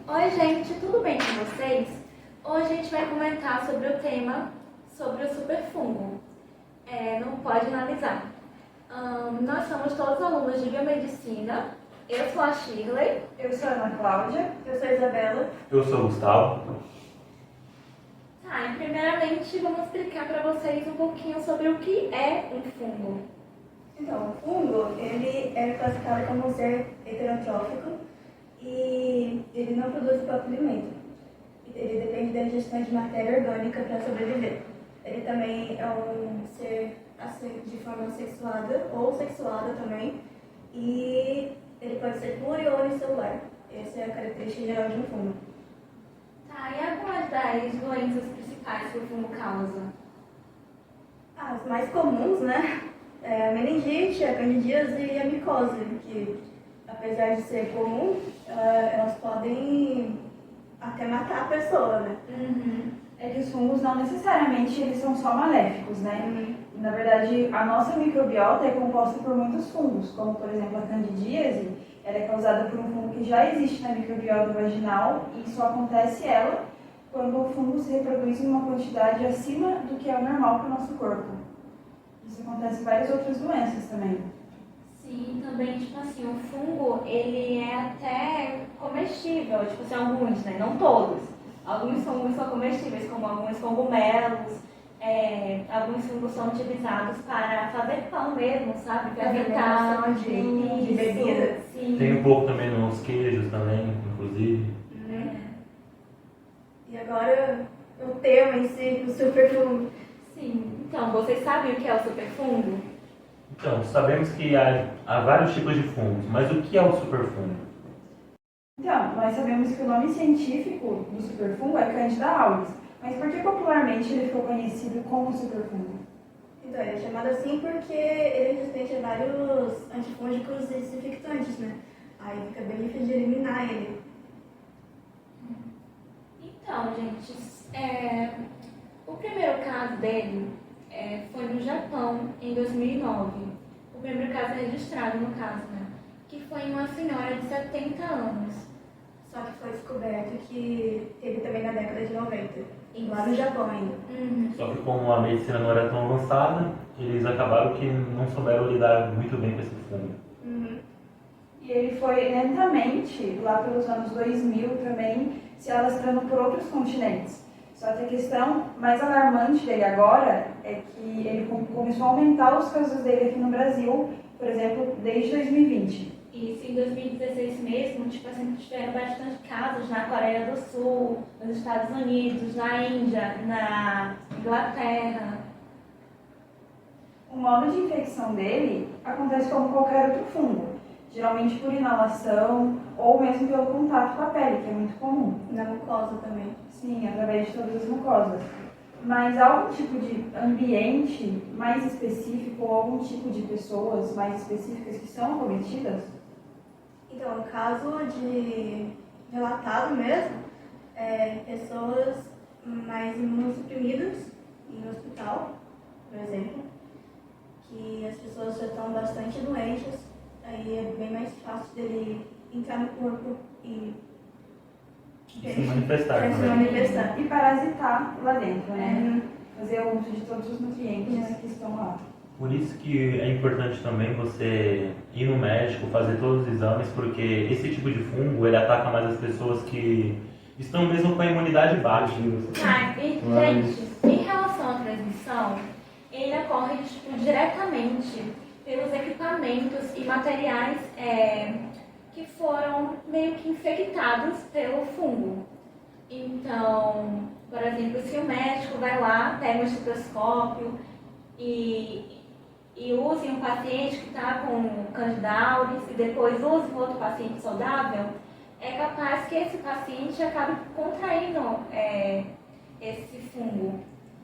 Oi, gente, tudo bem com vocês? Hoje a gente vai comentar sobre o tema sobre o superfungo. Não pode analisar. Nós somos todos alunos de biomedicina. Eu sou a Shirley. Eu sou a Ana Cláudia. Eu sou a Isabela. Eu sou o Gustavo. Tá, e primeiramente vamos explicar para vocês um pouquinho sobre o que é um fungo. Então, o fungo, ele é classificado como um ser heterotrófico e ele não produz o próprio alimento. Ele depende da ingestão de matéria orgânica para sobreviver. Ele também é um ser de forma sexuada ou sexuada também, e ele pode ser pluri ou unicelular. Essa é a característica geral de um fungo. Tá, e algumas das doenças principais que o fungo causa? As mais comuns, né? É a meningite, a candidíase e a micose, que apesar de ser comum, elas podem até matar a pessoa, né? É que os fungos não necessariamente eles são só maléficos, né? Na verdade, a nossa microbiota é composta por muitos fungos, como por exemplo a candidíase, ela é causada por um fungo que já existe na microbiota vaginal e só acontece ela quando o fungo se reproduz em uma quantidade acima do que é o normal para o nosso corpo. Isso acontece em várias outras doenças também. Sim, também, tipo assim, o fungo, ele é até comestível, tipo assim, alguns, né? Não todos. Alguns fungos são comestíveis, como alguns cogumelos, alguns fungos são utilizados para fazer pão mesmo, sabe? Para evitar de bebida. Sim. Tem um pouco também nos queijos também, inclusive. E agora, o tema em si, o superfungo. Sim. Então, vocês sabem o que é o superfungo? Então, sabemos que há vários tipos de fungos, mas o que é o superfungo? Então, nós sabemos que o nome científico do superfungo é Candida auris, mas por que popularmente ele ficou conhecido como superfungo? Então, ele é chamado assim porque ele é resistente a vários antifúngicos e desinfectantes, né? Aí fica bem difícil de eliminar ele. Então, gente, o primeiro caso dele foi no Japão, em 2009. O primeiro caso registrado, no caso, né? Que foi em uma senhora de 70 anos. Só que foi descoberto que teve também na década de 90, lá no Japão ainda. Só que como a medicina não era tão avançada, eles acabaram que não souberam lidar muito bem com esse fungo. E ele foi lentamente, lá pelos anos 2000 também, se alastrando por outros continentes. Só que a questão mais alarmante dele agora é que ele começou a aumentar os casos dele aqui no Brasil, por exemplo, desde 2020. Isso em 2016 mesmo, tipo assim, tiveram bastante casos na Coreia do Sul, nos Estados Unidos, na Índia, na Inglaterra. O modo de infecção dele acontece como qualquer outro fungo, geralmente por inalação ou mesmo pelo contato com a pele, que é muito comum. Na mucosa também. Sim, através de todas as mucosas. Mas há algum tipo de ambiente mais específico ou algum tipo de pessoas mais específicas que são acometidas? Então, no caso de relatado mesmo, pessoas mais imunossuprimidas em hospital, por exemplo, que as pessoas já estão bastante doentes, aí é bem mais fácil dele entrar no corpo e Se manifestar se também. manifestar. E parasitar lá dentro, né? Fazer uso de todos os nutrientes que estão lá. Por isso que é importante também você ir no médico, fazer todos os exames, porque esse tipo de fungo, ele ataca mais as pessoas que estão mesmo com a imunidade baixa. Gente, em relação à transmissão, ele ocorre tipo, diretamente pelos equipamentos e materiais que foram meio que infectados pelo fungo. Então, por exemplo, se o médico vai lá, pega um estetoscópio e use um paciente que está com Candida auris e depois use um outro paciente saudável, é capaz que esse paciente acabe contraindo esse fungo.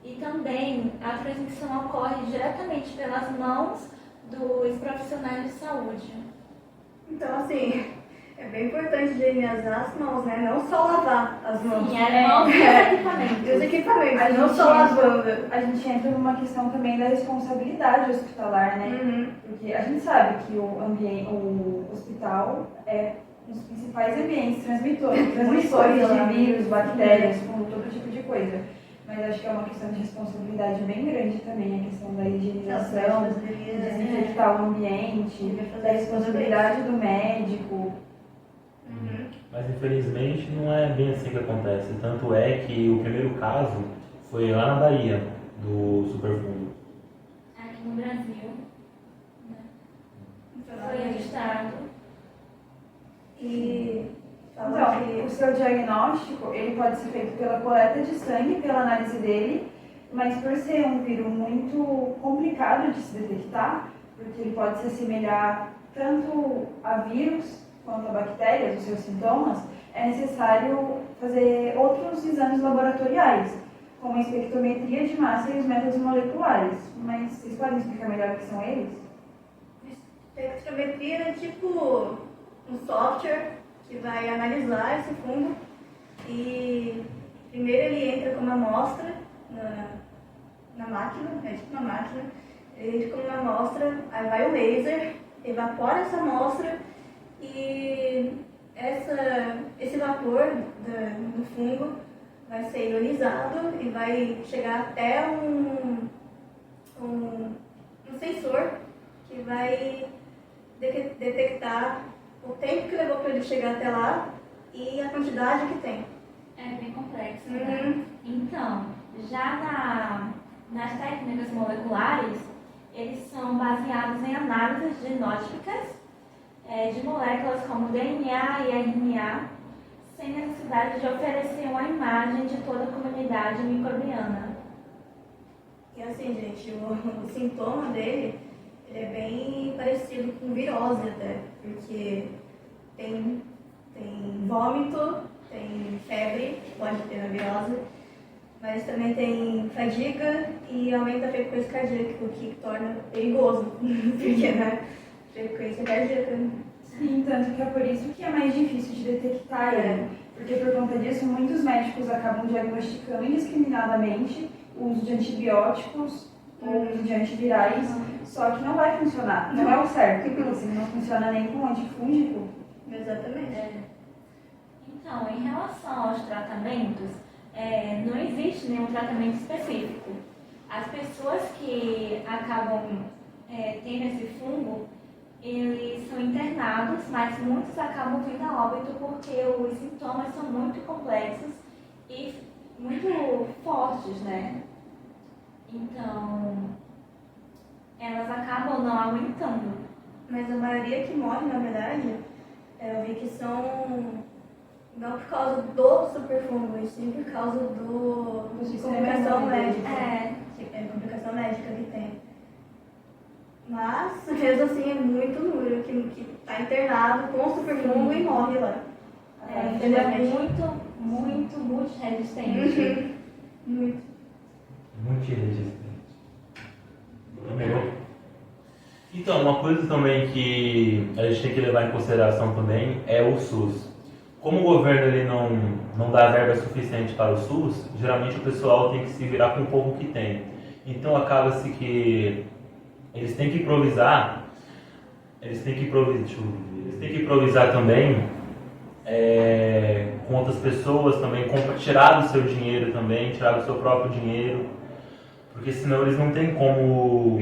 E também a transmissão ocorre diretamente pelas mãos dos profissionais de saúde. Então, assim, é bem importante higienizar as mãos, né? Não só lavar as mãos. Sim, as mãos e os equipamentos. E os equipamentos, A não gente só lavando. A gente entra numa questão também da responsabilidade hospitalar, né? Porque a gente sabe que o hospital é os principais ambientes transmissores de vírus, bactérias, fungo, todo tipo de coisa. Mas acho que é uma questão de responsabilidade bem grande também, a questão da higienização, de desinfectar o ambiente, da responsabilidade do médico. Mas infelizmente não é bem assim que acontece. Tanto é que o primeiro caso foi lá na Bahia, do superfungo. Aqui no Brasil, né? Foi registrado. E Então, o seu diagnóstico, ele pode ser feito pela coleta de sangue, pela análise dele, mas por ser um vírus muito complicado de se detectar, porque ele pode se assemelhar tanto a vírus quanto a bactérias, os seus sintomas, é necessário fazer outros exames laboratoriais, como a espectrometria de massa e os métodos moleculares. Mas vocês podem explicar melhor o que são eles? espectrometria é tipo um software que vai analisar esse fungo e primeiro ele entra com uma amostra na máquina, é tipo uma máquina, ele entra com uma amostra, aí vai o laser, evapora essa amostra e esse vapor do fungo vai ser ionizado e vai chegar até um sensor que vai detectar o tempo que levou para ele chegar até lá e a quantidade que tem. É bem complexo, né? Então, já nas técnicas moleculares, eles são baseados em análises diagnósticas de moléculas como DNA e RNA, sem necessidade de oferecer uma imagem de toda a comunidade microbiana. E assim, gente, o sintoma dele ele é bem parecido com virose até, porque tem vômito, tem febre, pode ter na virose, mas também tem fadiga e aumenta a frequência cardíaca, o que torna perigoso, porque né, frequência cardíaca. Sim, tanto que é por isso que é mais difícil de detectar ele. Porque por conta disso, muitos médicos acabam diagnosticando indiscriminadamente o uso de antibióticos ou o uso de antivirais, só que não vai funcionar, não é o certo, assim, não funciona nem com antifúngico. Exatamente. Então, em relação aos tratamentos, não existe nenhum tratamento específico. As pessoas que acabam tendo esse fungo, eles são internados, mas muitos acabam vindo a óbito porque os sintomas são muito complexos e muito fortes, né? Então, elas acabam não aguentando. Mas a maioria que morre, na verdade, eu vi que são não por causa do superfungo, e sim por causa de complicação médica. É complicação médica que tem. Mas, mesmo assim, é muito número que está internado com o superfungo e morre lá. Ele é muito multiresistente. Muito. Muito resistente. Então, uma coisa também que a gente tem que levar em consideração também é o SUS. Como o governo ele não dá verba suficiente para o SUS, geralmente o pessoal tem que se virar com o pouco que tem. Então acaba-se que eles têm que improvisar também com outras pessoas também, tirar do seu dinheiro também, tirar do seu próprio dinheiro, porque senão eles não têm como...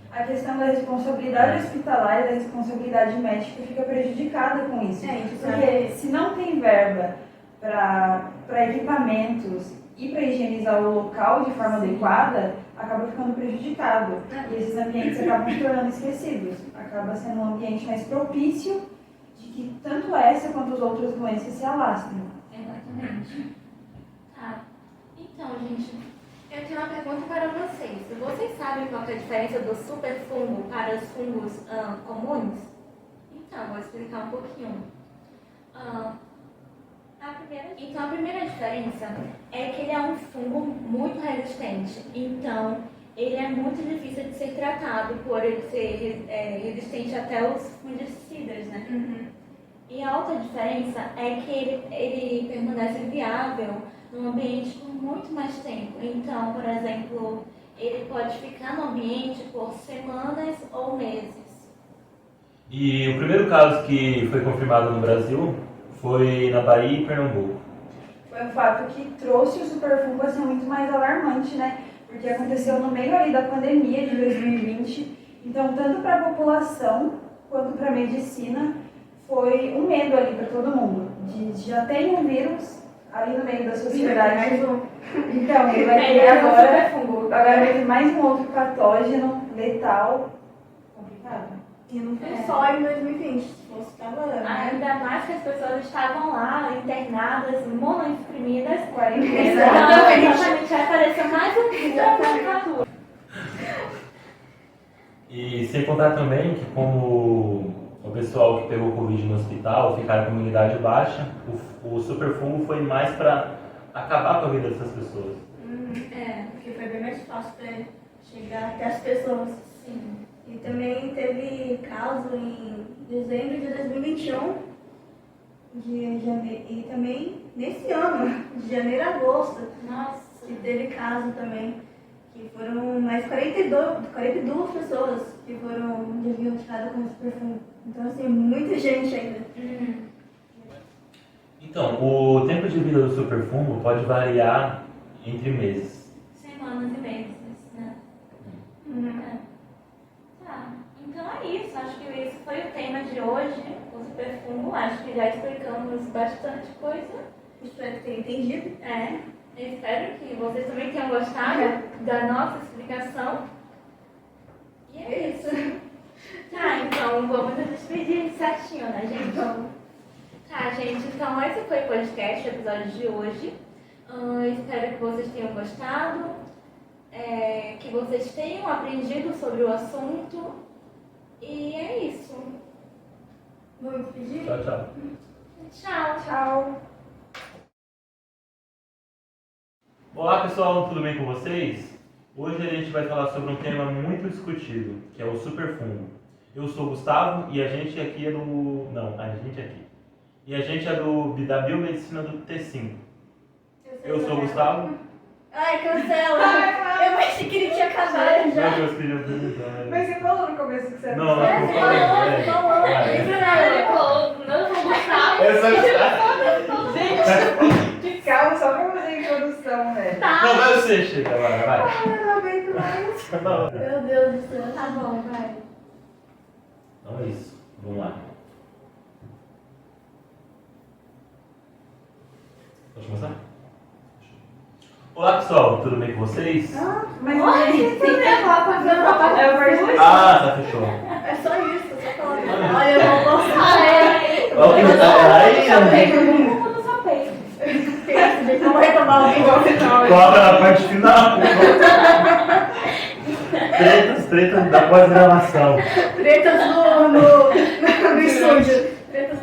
A questão da responsabilidade hospitalar e da responsabilidade médica fica prejudicada com isso. Porque se não tem verba para equipamentos e para higienizar o local de forma adequada, acaba ficando prejudicado. E esses ambientes acabam se tornando esquecidos. Acaba sendo um ambiente mais propício de que tanto essa quanto as outras doenças se alastrem. Exatamente. Tá. Então, gente, eu tenho uma pergunta para vocês. Vocês sabem qual que é a diferença do superfungo para os fungos comuns? Então, vou explicar um pouquinho. A primeira diferença é que ele é um fungo muito resistente. Então, ele é muito difícil de ser tratado por ele ser resistente até os fungicidas, né? Uhum. E a outra diferença é que ele permanece viável num ambiente por muito mais tempo. Então, por exemplo, ele pode ficar no ambiente por semanas ou meses. E o primeiro caso que foi confirmado no Brasil foi na Bahia e Pernambuco. Foi um fato que trouxe o superfungo a ser muito mais alarmante, né? Porque aconteceu no meio ali da pandemia de 2020. Então, tanto para a população quanto para a medicina, foi um medo ali para todo mundo. Já tem um vírus ali no meio da sociedade. Mais um. Então, ele vai ter agora vai ter mais um outro patógeno letal. Complicado. E não foi só em 2020, se fosse tava. Ainda mais que as pessoas estavam lá internadas, monoexprimidas. Quarentena. Exatamente, vai aparecer mais um vírus. E sem contar também que como o pessoal que pegou Covid no hospital ficaram com imunidade baixa, o superfungo foi mais para acabar com a vida dessas pessoas. Porque foi bem mais fácil para chegar até as pessoas. Sim. E também teve caso em dezembro de 2021, e também nesse ano, de janeiro a agosto, Nossa. que teve caso também, que foram mais 42 pessoas que foram diagnosticadas com esse perfume. Então, assim, muita gente ainda. Então, o tempo de vida do superfungo pode variar entre meses. Semanas e meses, né? Tá, então é isso. Acho que esse foi o tema de hoje, o superfungo. Acho que já explicamos bastante coisa. Espero que tenha entendido. Eu espero que vocês também tenham gostado da nossa explicação. E é isso. Tá, então vamos nos despedir certinho, né, gente? Tá, gente, então esse foi o podcast, o episódio de hoje. Espero que vocês tenham gostado, que vocês tenham aprendido sobre o assunto. E é isso. Vamos pedir? Tchau, tchau. Tchau. Tchau. Olá pessoal, tudo bem com vocês? Hoje a gente vai falar sobre um tema muito discutido, que é o superfungo. Eu sou o Gustavo e a gente aqui é do... Não, a gente aqui. E a gente é da Biomedicina do T5. Eu sou o Gustavo. Ai, cancela! Eu pensei que ele tinha acabado já. Não, eu queria apresentar, né? Mas você falou no começo que você era Não, eu falei. Ele falou, não vou gostar. Eu sou de calma só pra fazer a introdução, né? Não, vai você, chega agora, vai. Eu não aguento mais. Meu Deus do céu. Tá bom, vai. Então é isso, vamos lá. Pode começar? Olá pessoal, tudo bem com vocês? Mas Oi, você quer falar com a minha eu perdi. Ah, tá, fechou. É só isso, só falar. Olha, eu vou gostar. Olha o que tá aí, Todo mundo só peito. Vamos retomar o final. coloca na parte final. Tretas da pós-gravação. Tretas no estúdio. Tretas